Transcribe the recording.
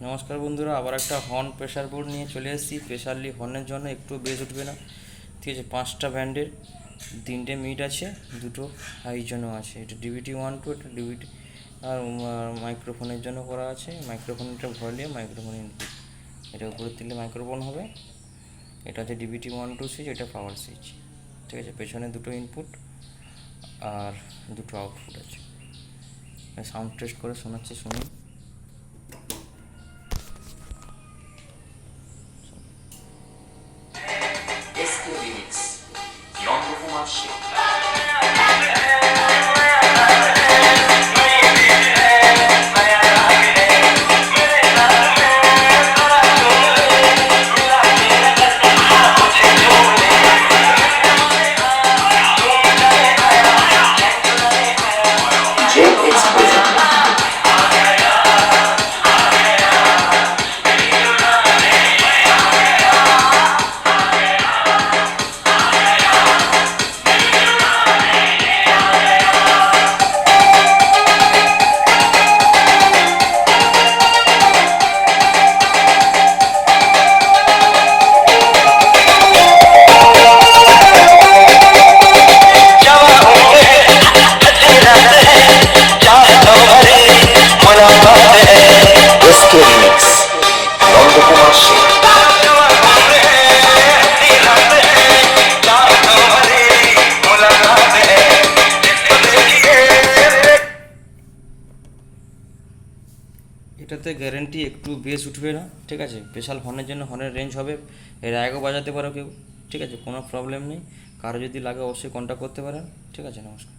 নমস্কার বন্ধুরা, আবার একটা হর্ন প্রেসার বোর্ড নিয়ে চলে এসেছি। স্পেশালি হর্নের জন্য একটু বেস উঠবে না, ঠিক আছে। 5টা ব্যান্ডের 3টে মিড আছে, দুটো হাই জন্য আছে। এটা ডিভিটি 1 2, এটা ডিভিটি আর মাইক্রোফোনের জন্য করা আছে। মাইক্রোফোনটা ভরলে মাইক্রোফোন ইনপুট, এটা উপরে দিলে মাইক্রোফোন হবে। এটা হচ্ছে ডিভিটি 1 2 সুইচ, এটা পাওয়ার সুইচ, ঠিক আছে। পেছনে দুটো ইনপুট আর দুটো আউটপুট আছে। সাউন্ড টেস্ট করে শোনাচ্ছি, শুনুন। SK Remix, Nandakumar Singh. SK Remix, Nandakumar Singh. এটাতে গ্যারেন্টি একটু বেস উঠবে না, ঠিক আছে। স্পেশাল হর্নের জন্য হর্নের রেঞ্জ হবে, এর আগেও বাজাতে পারো কেউ, ঠিক আছে। কোনো প্রবলেম নেই। কারো যদি লাগে অবশ্যই কন্ট্যাক্ট করতে পারেন, ঠিক আছে। নমস্কার।